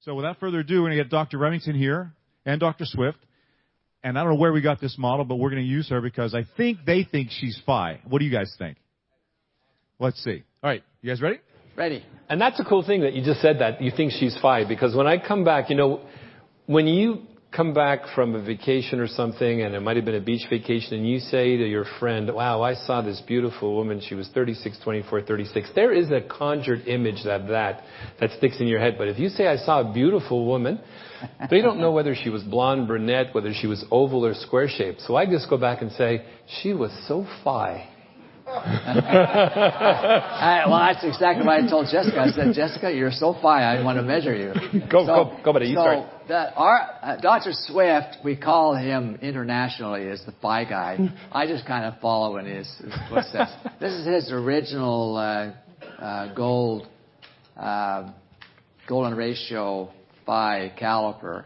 So without further ado, we're going to get Dr. Remington here and Dr. Swift. And I don't know where we got this model, but we're going to use her because I think they think she's Phi. What do you guys think? Let's see. All right. You guys ready? Ready. And that's a cool thing that you just said that you think she's Phi, because when I come back, when you come back from a vacation or something, and it might have been a beach vacation, and you say to your friend, wow, I saw this beautiful woman, she was 36, 24, 36. There is a conjured image that sticks in your head. But if you say, I saw a beautiful woman, they don't know whether she was blonde, brunette, whether she was oval or square shaped. So I just go back and say, she was so Phi. Well, that's exactly what I told Jessica. I said, Jessica, you're so Phi, I want to measure you. Go, buddy, you start. Dr. Swift, we call him internationally as the Phi guy. I just kind of follow in his footsteps. This is his original golden ratio Phi caliper.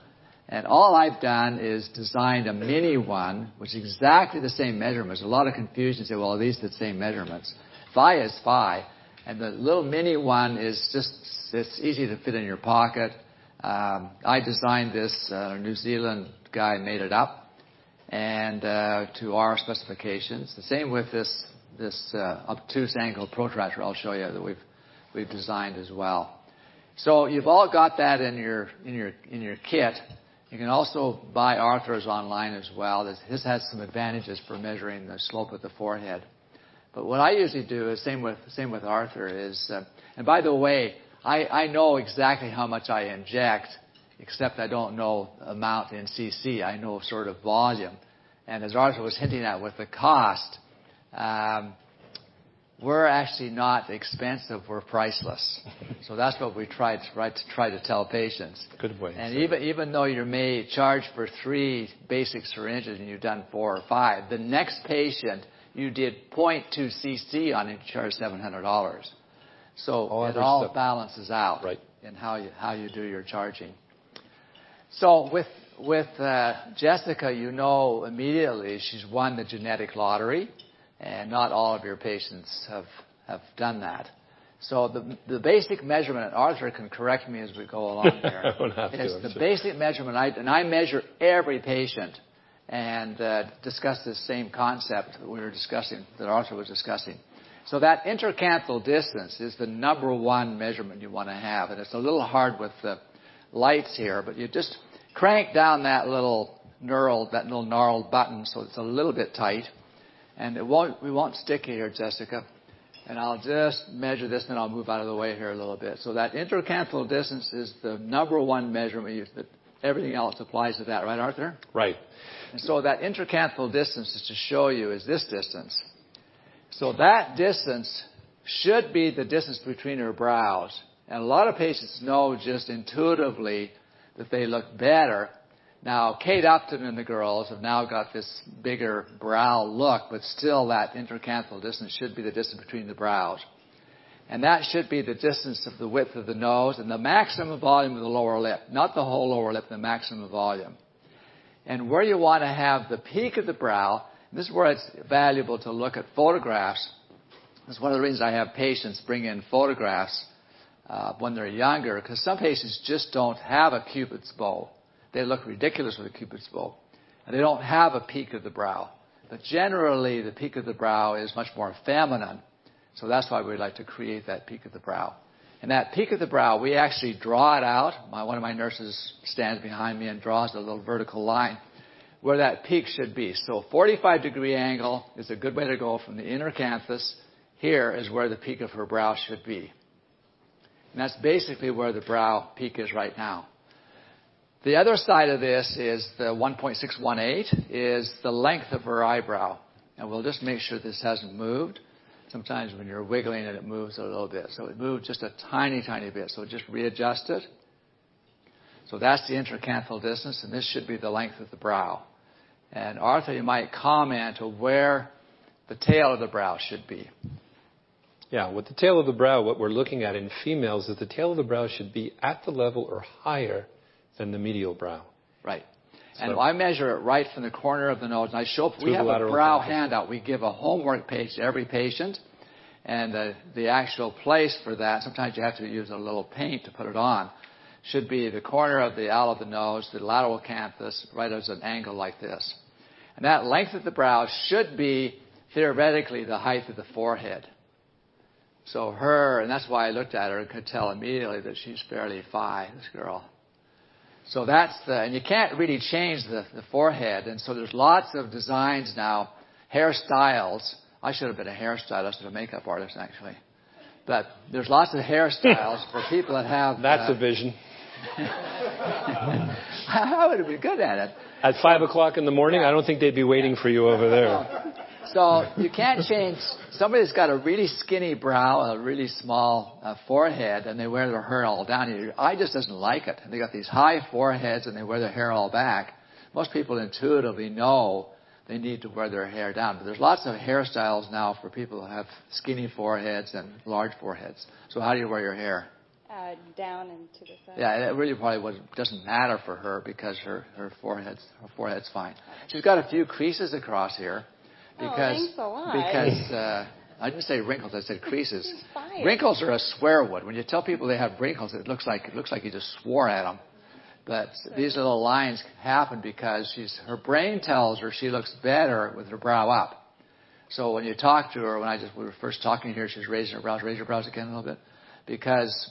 And all I've done is designed a mini one, which is exactly the same measurements. A lot of confusion. Say, well, are these the same measurements? Phi is Phi. And the little mini one is it's easy to fit in your pocket. I designed this. A New Zealand guy made it up, and to our specifications. The same with this obtuse angle protractor. I'll show you that we've designed as well. So you've all got that in your kit. You can also buy Arthur's online as well. This has some advantages for measuring the slope of the forehead. But what I usually do is same with Arthur is, and by the way, I know exactly how much I inject, except I don't know amount in cc. I know sort of volume. And as Arthur was hinting at with the cost, we're actually not expensive. We're priceless. So that's what we try to tell patients. Good way. And even though you may charge for 3 basic syringes and you've done 4 or 5, the next patient you did 0.2 cc on and you charge $700. So it all balances out in how you do your charging. So with Jessica, immediately she's won the genetic lottery. And not all of your patients have done that. So the basic measurement, and Arthur can correct me as we go along here, is the basic measurement. I measure every patient and discuss this same concept that we were discussing, that Arthur was discussing. So that intercanthal distance is the number one measurement you want to have. And it's a little hard with the lights here, but you just crank down that little knurled button so it's a little bit tight. And we won't stick it here, Jessica. And I'll just measure this, and I'll move out of the way here a little bit. So that intercanthal distance is the number one measurement. Everything else applies to that, right, Arthur? Right. And so that intercanthal distance is to show you is this distance. So that distance should be the distance between her brows. And a lot of patients know just intuitively that they look better. Now, Kate Upton and the girls have now got this bigger brow look, but still that intercanthal distance should be the distance between the brows. And that should be the distance of the width of the nose and the maximum volume of the lower lip. Not the whole lower lip, the maximum volume. And where you want to have the peak of the brow, and this is where it's valuable to look at photographs. That's one of the reasons I have patients bring in photographs when they're younger, because some patients just don't have a Cupid's bow. They look ridiculous with a Cupid's bow. And they don't have a peak of the brow. But generally, the peak of the brow is much more feminine. So that's why we like to create that peak of the brow. And that peak of the brow, we actually draw it out. One of my nurses stands behind me and draws a little vertical line where that peak should be. So 45-degree angle is a good way to go from the inner canthus. Here is where the peak of her brow should be. And that's basically where the brow peak is right now. The other side of this is the 1.618 is the length of her eyebrow. And we'll just make sure this hasn't moved. Sometimes when you're wiggling it, it moves a little bit. So it moved just a tiny, tiny bit. So just readjust it. So that's the intercanthal distance, and this should be the length of the brow. And Arthur, you might comment on where the tail of the brow should be. Yeah, with the tail of the brow, what we're looking at in females is the tail of the brow should be at the level or higher than the medial brow. Right. So, and I measure it right from the corner of the nose. And I show, we have a brow handout. We give a homework page to every patient. And the actual place for that, sometimes you have to use a little paint to put it on. should be the corner of the out of the nose, the lateral canthus, right as an angle like this. And that length of the brow should be, theoretically, the height of the forehead. So her, and that's why I looked at her and could tell immediately that she's fairly phi, this girl. So that's and you can't really change the forehead. And so there's lots of designs now, hairstyles. I should have been a hairstylist or a makeup artist, actually. But there's lots of hairstyles for people that have... That's a vision. I would have been good at it. At 5 o'clock in the morning, I don't think they'd be waiting for you over there. So you can't change. Somebody's got a really skinny brow, a really small forehead, and they wear their hair all down. Your eye just doesn't like it. They got these high foreheads, and they wear their hair all back. Most people intuitively know they need to wear their hair down. But there's lots of hairstyles now for people who have skinny foreheads and large foreheads. So how do you wear your hair? Down and to the side. Yeah, it really probably doesn't matter for her because her forehead's fine. She's got a few creases across here. Thanks a lot. Because I didn't say wrinkles, I said creases. She's fine. Wrinkles are a swear word. When you tell people they have wrinkles, it looks like you just swore at them. But these little lines happen because her brain tells her she looks better with her brow up. So when you talk to her, we were first talking here, she's raising her brows. Raise your brows again a little bit, because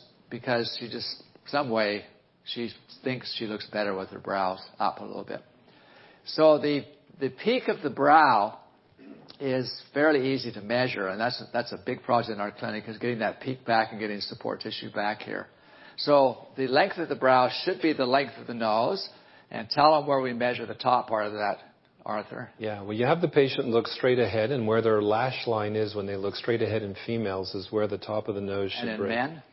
she just some way she thinks she looks better with her brows up a little bit. So the peak of the brow is fairly easy to measure, and that's a big project in our clinic, is getting that peak back and getting support tissue back here. So the length of the brow should be the length of the nose, and tell them where we measure the top part of that, Arthur. Yeah, well, you have the patient look straight ahead, and where their lash line is when they look straight ahead in females is where the top of the nose should break. break. And in men?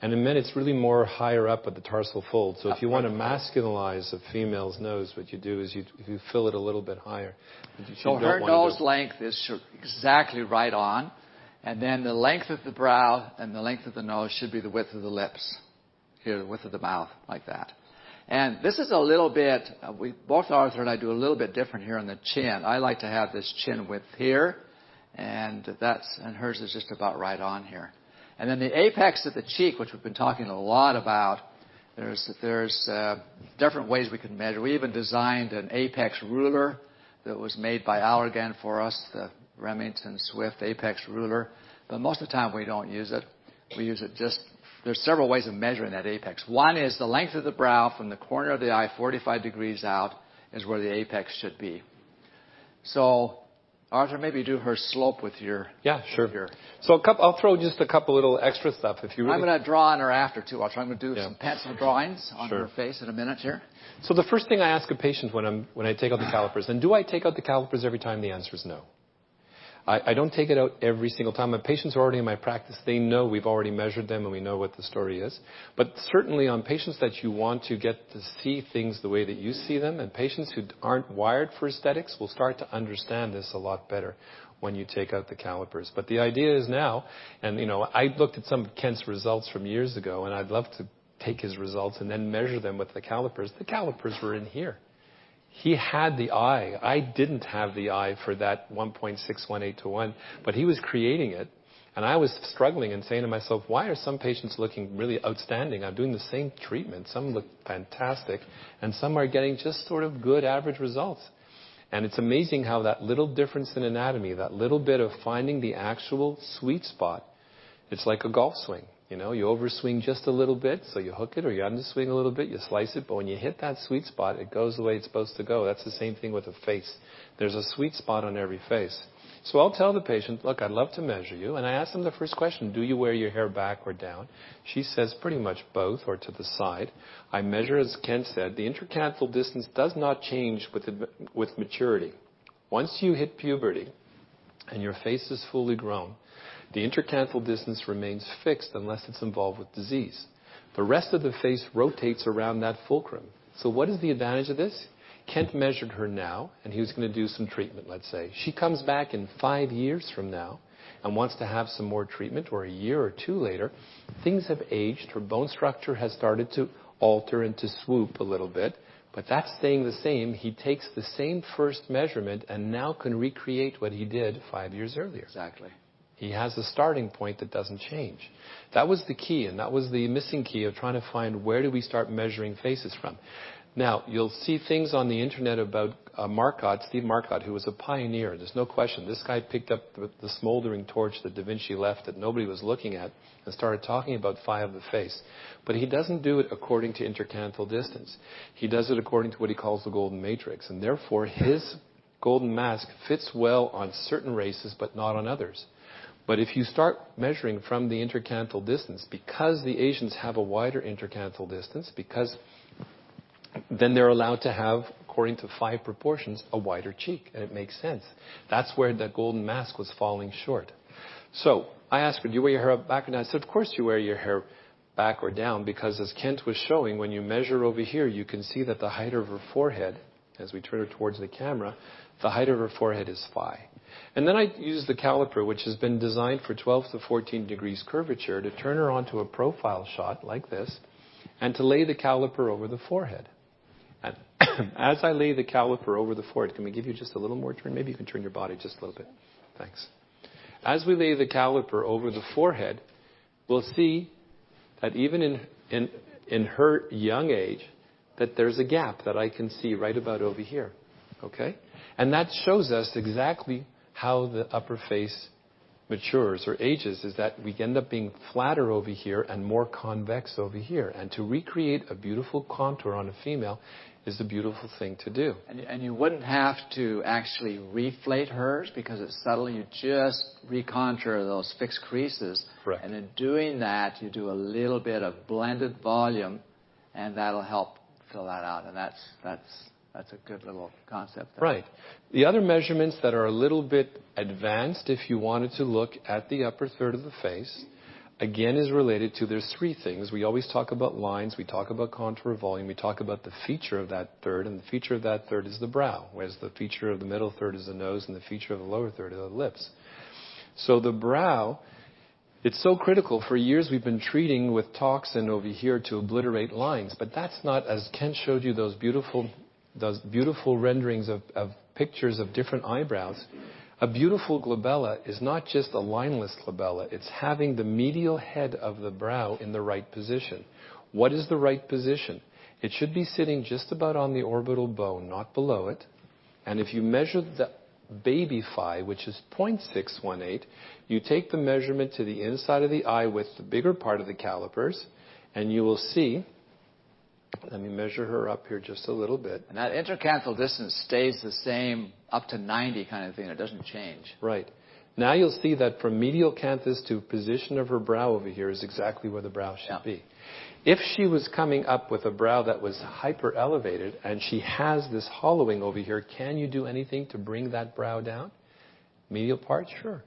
And in men, it's really more higher up at the tarsal fold. So if you want to masculinize a female's nose, what you do is you fill it a little bit higher. So her nose length is exactly right on. And then the length of the brow and the length of the nose should be the width of the lips. Here, the width of the mouth, like that. And this is a little bit, both Arthur and I do a little bit different here on the chin. I like to have this chin width here, and hers is just about right on here. And then the apex of the cheek, which we've been talking a lot about, there's different ways we can measure. We even designed an apex ruler that was made by Allergan for us, the Remington Swift apex ruler. But most of the time we don't use it. We use it there's several ways of measuring that apex. One is the length of the brow from the corner of the eye 45 degrees out is where the apex should be. So Arthur, maybe do her slope with your... Yeah, sure. So I'll throw just a couple little extra stuff if you really... I'm going to draw on her after, too. I'm going to do some pencil drawings on her face in a minute here. So the first thing I ask a patient when I take out the calipers, and do I take out the calipers every time? The answer is no. I don't take it out every single time. My patients are already in my practice. They know we've already measured them and we know what the story is. But certainly on patients that you want to get to see things the way that you see them, and patients who aren't wired for aesthetics will start to understand this a lot better when you take out the calipers. But the idea is now, and I looked at some of Kent's results from years ago, and I'd love to take his results and then measure them with the calipers. The calipers were in here. He had the eye. I didn't have the eye for that 1.618 to 1, but he was creating it. And I was struggling and saying to myself, why are some patients looking really outstanding? I'm doing the same treatment. Some look fantastic, and some are getting just sort of good average results. And it's amazing how that little difference in anatomy, that little bit of finding the actual sweet spot, it's like a golf swing. You overswing just a little bit, so you hook it, or you underswing a little bit, you slice it. But when you hit that sweet spot, it goes the way it's supposed to go. That's the same thing with a face. There's a sweet spot on every face. So I'll tell the patient, look, I'd love to measure you. And I ask them the first question, do you wear your hair back or down? She says pretty much both, or to the side. I measure, as Ken said, the intercanthal distance does not change with maturity. Once you hit puberty and your face is fully grown, the intercanthal distance remains fixed unless it's involved with disease. The rest of the face rotates around that fulcrum. So what is the advantage of this? Kent measured her now, and he was going to do some treatment, let's say. She comes back in 5 years from now and wants to have some more treatment, or a year or two later. Things have aged. Her bone structure has started to alter and to swoop a little bit, but that's staying the same. He takes the same first measurement and now can recreate what he did 5 years earlier. Exactly. He has a starting point that doesn't change. That was the key, and that was the missing key of trying to find where do we start measuring faces from. Now, you'll see things on the internet about Marcotte, Steve Marcotte, who was a pioneer. There's no question. This guy picked up the smoldering torch that Da Vinci left that nobody was looking at and started talking about phi of the face. But he doesn't do it according to intercanthal distance. He does it according to what he calls the golden matrix. And therefore, his golden mask fits well on certain races, but not on others. But if you start measuring from the intercanthal distance, because the Asians have a wider intercanthal distance, because then they're allowed to have, according to phi proportions, a wider cheek. And it makes sense. That's where the golden mask was falling short. So I asked her, do you wear your hair back or down? I said, of course you wear your hair back or down, because as Kent was showing, when you measure over here, you can see that the height of her forehead, as we turn her towards the camera, the height of her forehead is phi. And then I used the caliper, which has been designed for 12 to 14 degrees curvature, to turn her onto a profile shot like this, and to lay the caliper over the forehead. And as I lay the caliper over the forehead, can we give you just a little more turn? Maybe you can turn your body just a little bit. Thanks. As we lay the caliper over the forehead, we'll see that even in her young age, that there's a gap that I can see right about over here. Okay? And that shows us exactly how the upper face matures or ages, is that we end up being flatter over here and more convex over here. And to recreate a beautiful contour on a female is a beautiful thing to do. And you wouldn't have to actually reflate hers because it's subtle. You just recontour those fixed creases. Correct. And in doing that, you do a little bit of blended volume, and that'll help fill that out. And that's a good little concept there. Right. The other measurements that are a little bit advanced, if you wanted to look at the upper third of the face, again is related to, there's three things. We always talk about lines, we talk about contour volume, we talk about the feature of that third, and the feature of that third is the brow, whereas the feature of the middle third is the nose, and the feature of the lower third are the lips. So the brow, it's so critical. For years we've been treating with toxin over here to obliterate lines, but that's not, as Ken showed you, those beautiful renderings of pictures of different eyebrows. A beautiful glabella is not just a lineless glabella. It's having the medial head of the brow in the right position. What is the right position? It should be sitting just about on the orbital bone, not below it. And if you measure the baby phi, which is 0.618, you take the measurement to the inside of the eye with the bigger part of the calipers, and you will see. Let me measure her up here just a little bit. And that intercanthal distance stays the same up to 90 kind of thing. It doesn't change. Right. Now you'll see that from medial canthus to position of her brow over here is exactly where the brow should be. If she was coming up with a brow that was hyper elevated and she has this hollowing over here, can you do anything to bring that brow down? Medial part? Sure.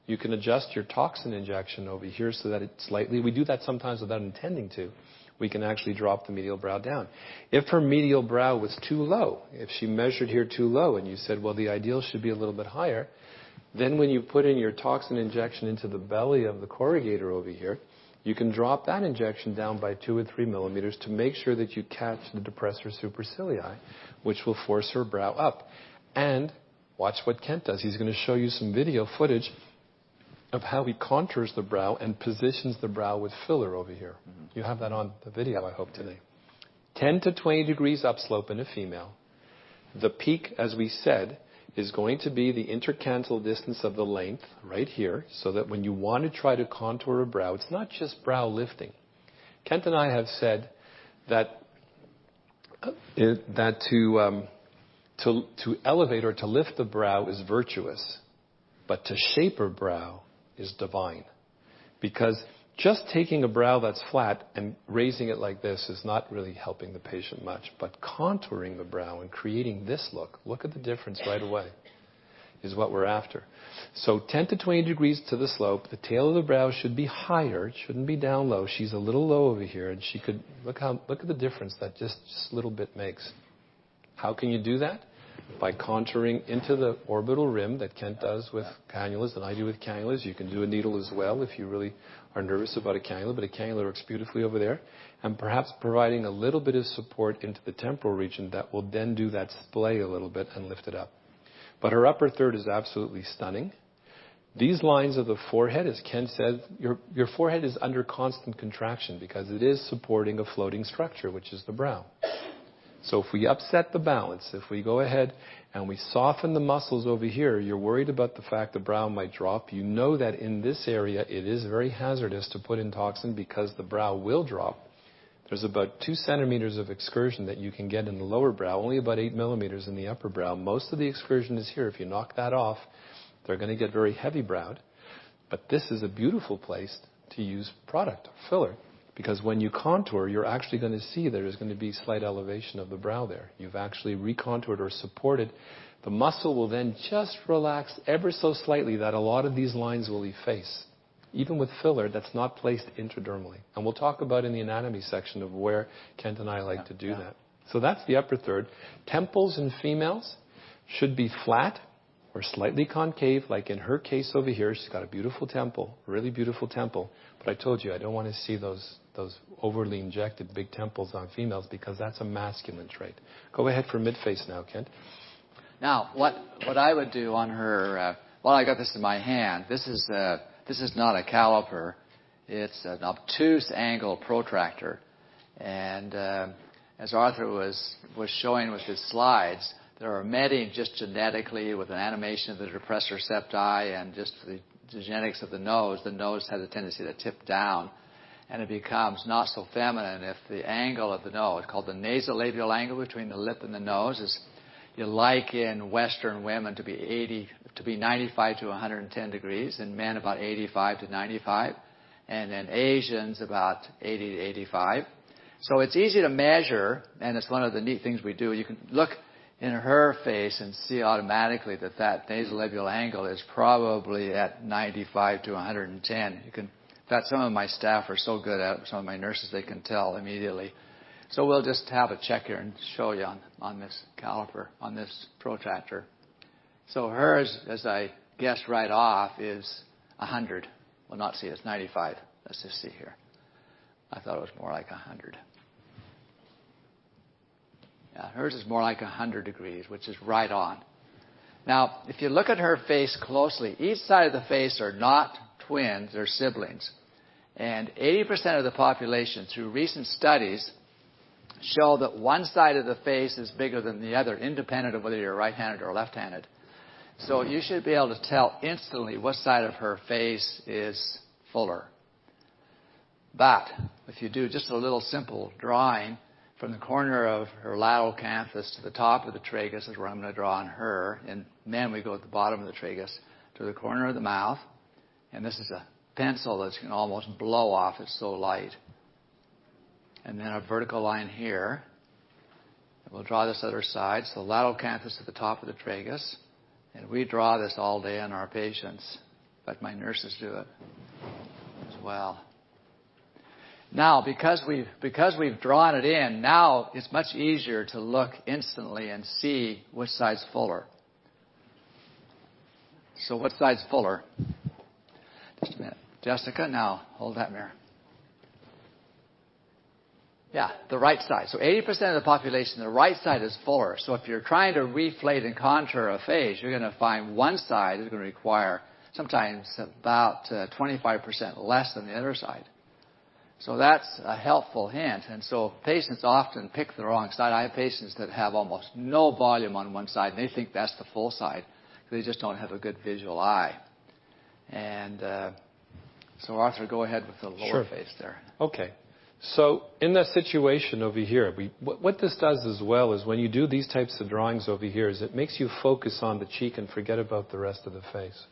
You can adjust your toxin injection over here so that it slightly, we do that sometimes without intending to. We can actually drop the medial brow down. If her medial brow was too low, if she measured here too low and you said, well, the ideal should be a little bit higher, then when you put in your toxin injection into the belly of the corrugator over here, you can drop that injection down by 2 or 3 millimeters to make sure that you catch the depressor supercilii, which will force her brow up. And watch what Kent does. He's going to show you some video footage of how he contours the brow and positions the brow with filler over here. You have that on the video, I hope, today. 10 to 20 degrees upslope in a female. The peak, as we said, is going to be the intercanthal distance of the length right here, so that when you want to try to contour a brow, it's not just brow lifting. Kent and I have said that to elevate or to lift the brow is virtuous, but to shape a brow is divine. Because just taking a brow that's flat and raising it like this is not really helping the patient much. But contouring the brow and creating this look at the difference right away, is what we're after. So 10 to 20 degrees to the slope. The tail of the brow should be higher. It shouldn't be down low. She's a little low over here, and she could look at the difference that just a little bit makes. How can you do that? By contouring into the orbital rim that Kent does with cannulas and I do with cannulas. You can do a needle as well if you really are nervous about a cannula, but a cannula works beautifully over there. And perhaps providing a little bit of support into the temporal region that will then do that splay a little bit and lift it up. But her upper third is absolutely stunning. These lines of the forehead, as Ken said, your forehead is under constant contraction because it is supporting a floating structure, which is the brow. So if we upset the balance, if we go ahead and we soften the muscles over here, you're worried about the fact the brow might drop. You know that in this area it is very hazardous to put in toxin because the brow will drop. There's about 2 centimeters of excursion that you can get in the lower brow, only about 8 millimeters in the upper brow. Most of the excursion is here. If you knock that off, they're going to get very heavy browed. But this is a beautiful place to use product, filler, because when you contour, you're actually going to see there's going to be slight elevation of the brow there. You've actually recontoured or supported. The muscle will then just relax ever so slightly that a lot of these lines will efface. Even with filler that's not placed intradermally. And we'll talk about in the anatomy section of where Kent and I like to do that. So that's the upper third. Temples in females should be flat or slightly concave, like in her case over here. She's got a beautiful temple, really beautiful temple. But I told you, I don't want to see those overly injected big temples on females because that's a masculine trait. Go ahead for mid-face now, Kent. Now, what I would do on her, I got this in my hand. This is not a caliper. It's an obtuse angle protractor. And as Arthur was showing with his slides, there are many just genetically with an animation of the depressor septi and just the genetics of the nose. The nose has a tendency to tip down, and it becomes not so feminine if the angle of the nose, called the nasolabial angle between the lip and the nose, is you like in Western women to be 95 to 110 degrees, in men about 85 to 95, and in Asians about 80 to 85. So it's easy to measure, and it's one of the neat things we do. You can look in her face and see automatically that nasolabial angle is probably at 95 to 110. In fact, some of my staff are so good at it, some of my nurses, they can tell immediately. So we'll just have a check here and show you on this caliper, on this protractor. So hers, as I guessed right off, is 100. Well, not see, it's 95. Let's just see here. I thought it was more like 100. Yeah, hers is more like 100 degrees, which is right on. Now, if you look at her face closely, each side of the face are not twins, they're siblings. And 80% of the population, through recent studies, show that one side of the face is bigger than the other, independent of whether you're right-handed or left-handed. So you should be able to tell instantly what side of her face is fuller. But if you do just a little simple drawing from the corner of her lateral canthus to the top of the tragus is where I'm going to draw on her. In men, we go at the bottom of the tragus to the corner of the mouth. And this is a pencil that can almost blow off. It's so light. And then a vertical line here. And we'll draw this other side. So lateral canthus to the top of the tragus. And we draw this all day on our patients. In fact, my nurses do it as well. Now, because we've drawn it in, now it's much easier to look instantly and see which side's fuller. So what side's fuller? Just a minute. Jessica, now hold that mirror. Yeah, the right side. So 80% of the population, the right side is fuller. So if you're trying to reflate and contour a face, you're going to find one side is going to require sometimes about 25% less than the other side. So that's a helpful hint. And so patients often pick the wrong side. I have patients that have almost no volume on one side, and they think that's the full side. They just don't have a good visual eye. And so, Arthur, go ahead with the lower face there. Okay. So in that situation over here, what this does as well is when you do these types of drawings over here is it makes you focus on the cheek and forget about the rest of the face.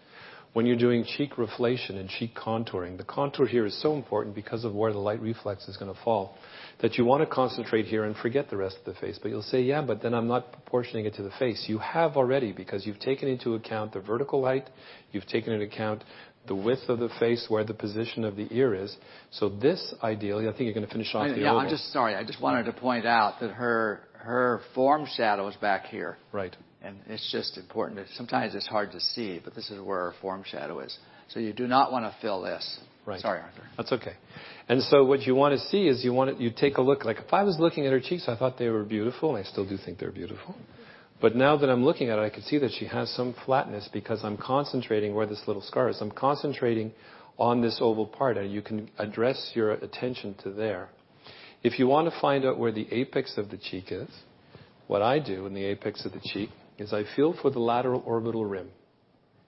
When you're doing cheek reflation and cheek contouring, the contour here is so important because of where the light reflex is going to fall that you want to concentrate here and forget the rest of the face. But you'll say, yeah, but then I'm not proportioning it to the face. You have already because you've taken into account the vertical height, you've taken into account the width of the face, where the position of the ear is. So this, ideally, I think you're going to finish off the oval. Yeah, I'm just sorry. I just wanted to point out that her form shadow is back here. Right. And it's just important. Sometimes it's hard to see, but this is where our form shadow is. So you do not want to fill this. Right. Sorry, Arthur. That's okay. And so what you want to see is you take a look. Like if I was looking at her cheeks, I thought they were beautiful, and I still do think they're beautiful. But now that I'm looking at it, I can see that she has some flatness because I'm concentrating where this little scar is. I'm concentrating on this oval part, and you can address your attention to there. If you want to find out where the apex of the cheek is, what I do in the apex of the cheek is I feel for the lateral orbital rim.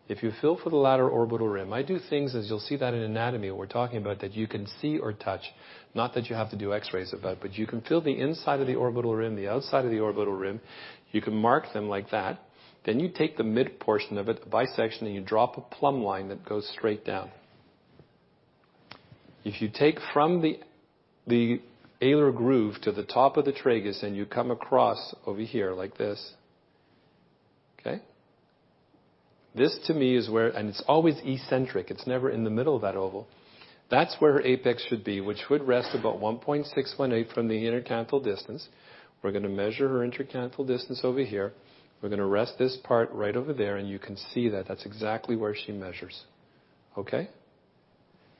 If you feel for the lateral orbital rim, I do things, as you'll see that in anatomy, we're talking about, that you can see or touch. Not that you have to do x-rays about, but you can feel the inside of the orbital rim, the outside of the orbital rim. You can mark them like that. Then you take the mid portion of it, a bisection, and you drop a plumb line that goes straight down. If you take from the alar groove to the top of the tragus and you come across over here like this, okay? This to me is where, and it's always eccentric, it's never in the middle of that oval. That's where her apex should be, which would rest about 1.618 from the intercanthal distance. We're going to measure her intercanthal distance over here. We're going to rest this part right over there, and you can see that. That's exactly where she measures. Okay?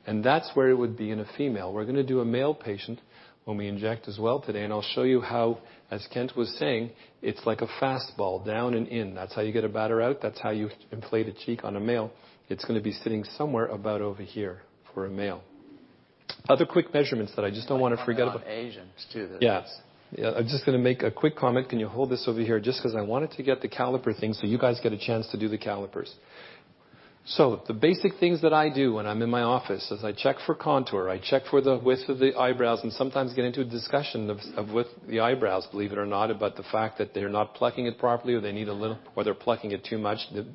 And that's where it would be in a female. We're going to do a male patient when we inject as well today, and I'll show you how, as Kent was saying, it's like a fastball, down and in. That's how you get a batter out. That's how you inflate a cheek on a male. It's going to be sitting somewhere about over here for a male. Other quick measurements that I just don't want to forget about. Asians too. Yeah, I'm just going to make a quick comment. Can you hold this over here just because I wanted to get the caliper thing so you guys get a chance to do the calipers. So the basic things that I do when I'm in my office is I check for contour, I check for the width of the eyebrows, and sometimes get into a discussion of with the eyebrows, believe it or not, about the fact that they're not plucking it properly, or they need a little, or they're plucking it too much. The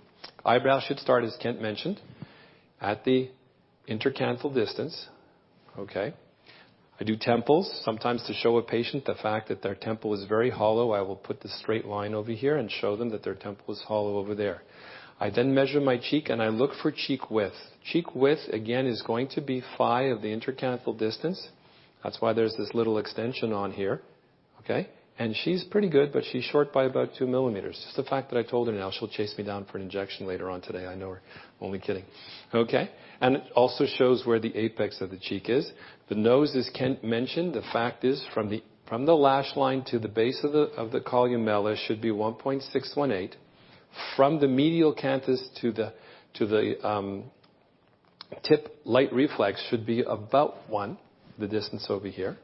eyebrow should start, as Kent mentioned, at the intercanthal distance. Okay. I do temples. Sometimes to show a patient the fact that their temple is very hollow, I will put the straight line over here and show them that their temple is hollow over there. I then measure my cheek and I look for cheek width. Cheek width, again, is going to be phi of the intercanthal distance. That's why there's this little extension on here. Okay? And she's pretty good, but she's short by about 2 millimeters. Just the fact that I told her now, she'll chase me down for an injection later on today. I know her. I'm only kidding. Okay? And it also shows where the apex of the cheek is. The nose, as Kent mentioned, the fact is from the lash line to the base of the columella should be 1.618. From the medial canthus to the tip light reflex should be about 1, the distance over here.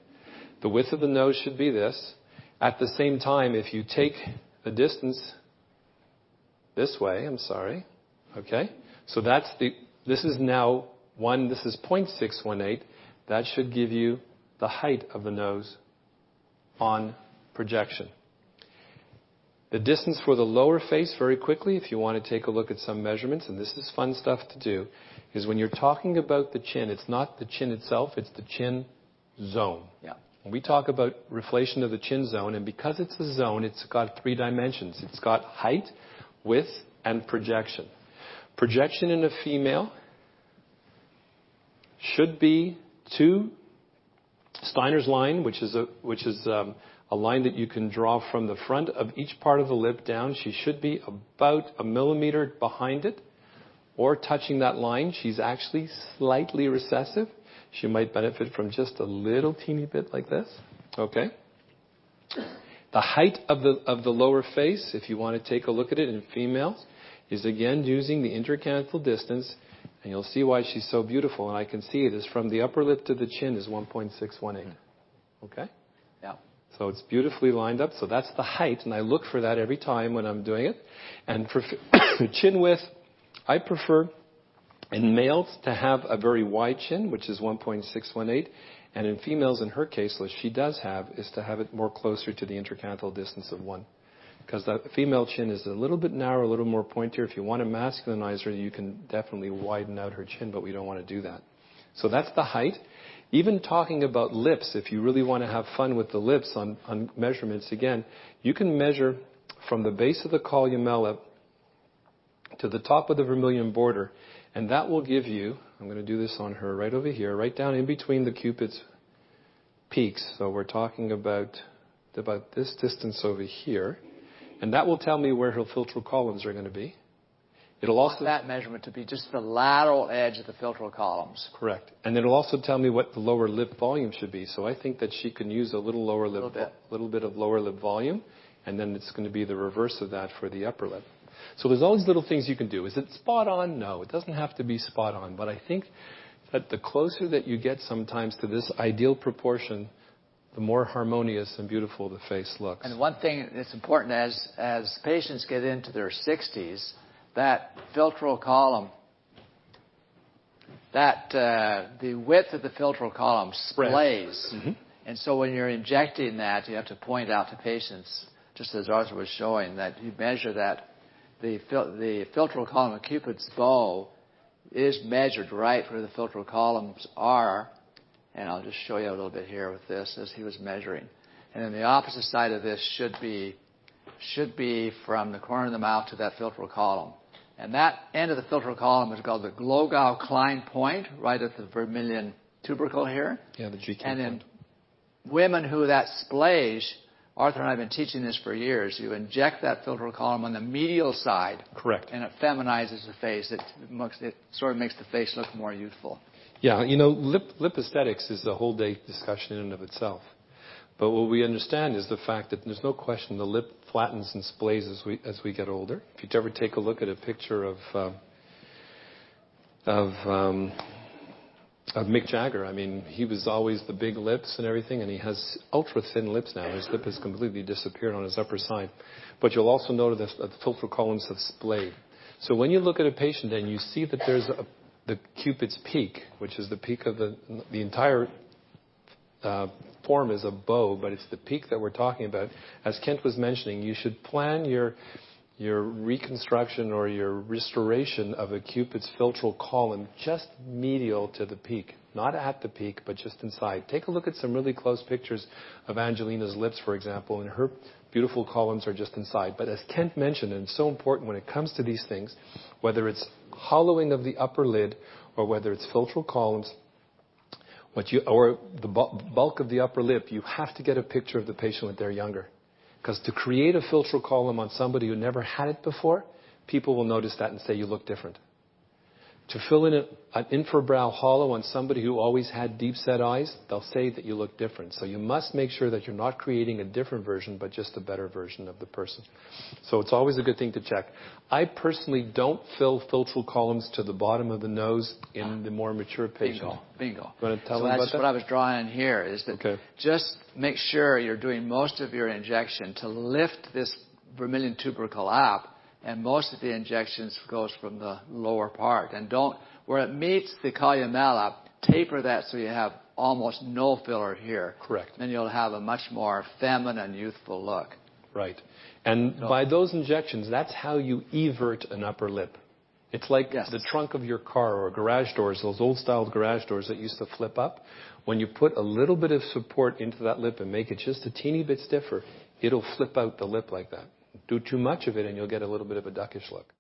The width of the nose should be this. At the same time, if you take the distance this way, okay? So this is now 1, this is 0.618. That should give you the height of the nose on projection. The distance for the lower face, very quickly, if you want to take a look at some measurements, and this is fun stuff to do, is when you're talking about the chin, it's not the chin itself, it's the chin zone. Yeah. When we talk about reflation of the chin zone, and because it's a zone, it's got 3 dimensions. It's got height, width, and projection. Projection in a female should be to Steiner's line, which is a line that you can draw from the front of each part of the lip down. She should be about 1 millimeter behind it or touching that line. She's actually slightly recessive. She might benefit from just a little teeny bit like this. Okay. The height of the lower face, if you want to take a look at it in females, is again using the intercanthal distance, and you'll see why she's so beautiful. And I can see it is from the upper lip to the chin is 1.618. Okay? Yeah. So it's beautifully lined up. So that's the height, and I look for that every time when I'm doing it. And for chin width, I prefer in males to have a very wide chin, which is 1.618, and in females, in her case, what she does have is to have it more closer to the intercanthal distance of 1. Because the female chin is a little bit narrow, a little more pointier. If you want to masculinize her, you can definitely widen out her chin, but we don't want to do that. So that's the height. Even talking about lips, if you really want to have fun with the lips on measurements, again, you can measure from the base of the columella to the top of the vermilion border, and that will give you, I'm going to do this on her right over here, right down in between the Cupid's peaks. So we're talking about this distance over here, and that will tell me where her filtral columns are going to be. It'll also that measurement to be just the lateral edge of the philtral columns. Correct. And it'll also tell me what the lower lip volume should be. So I think that she can use a little lower lip, little bit of lower lip volume, and then it's going to be the reverse of that for the upper lip. So there's all these little things you can do. Is it spot on? No, it doesn't have to be spot on. But I think that the closer that you get sometimes to this ideal proportion, the more harmonious and beautiful the face looks. And one thing that's important as patients get into their 60s, that philtral column, the width of the philtral column splays. Mm-hmm. And so when you're injecting that, you have to point out to patients, just as Arthur was showing, that you measure that the philtral column of Cupid's bow is measured right where the philtral columns are. And I'll just show you a little bit here with this as he was measuring. And then the opposite side of this should be from the corner of the mouth to that philtral column. And that end of the philtral column is called the Glogau-Klein point, right at the vermilion tubercle here. Yeah, the GK and in point. Women who that splays, Arthur and I have been teaching this for years, you inject that philtral column on the medial side. Correct. And it feminizes the face. It sort of makes the face look more youthful. Yeah, lip aesthetics is a whole day discussion in and of itself. But what we understand is the fact that there's no question the lip flattens and splays as we get older. If you ever take a look at a picture of Mick Jagger, I mean, he was always the big lips and everything, and he has ultra thin lips now. His lip has completely disappeared on his upper side. But you'll also notice that the philtral columns have splayed. So when you look at a patient and you see that there's the Cupid's peak, which is the peak of the entire form is a bow, but it's the peak that we're talking about. As Kent was mentioning, you should plan your reconstruction or your restoration of a Cupid's philtral column just medial to the peak. Not at the peak, but just inside. Take a look at some really close pictures of Angelina's lips, for example, and her beautiful columns are just inside. But as Kent mentioned, and it's so important when it comes to these things, whether it's hollowing of the upper lid or whether it's philtral columns, or the bulk of the upper lip, you have to get a picture of the patient when they're younger. Because to create a philtral column on somebody who never had it before, people will notice that and say you look different. To fill in an infrabrow hollow on somebody who always had deep-set eyes, they'll say that you look different. So you must make sure that you're not creating a different version, but just a better version of the person. So it's always a good thing to check. I personally don't fill philtral columns to the bottom of the nose in the more mature patient. Bingo. You want to tell them about that? That's what I was drawing in here is that just make sure you're doing most of your injection to lift this vermilion tubercle up. And most of the injections goes from the lower part. And where it meets the columella, taper that so you have almost no filler here. Correct. Then you'll have a much more feminine, youthful look. Right. And by those injections, that's how you evert an upper lip. It's like the trunk of your car or garage doors, those old-style garage doors that used to flip up. When you put a little bit of support into that lip and make it just a teeny bit stiffer, it'll flip out the lip like that. Do too much of it and you'll get a little bit of a duckish look.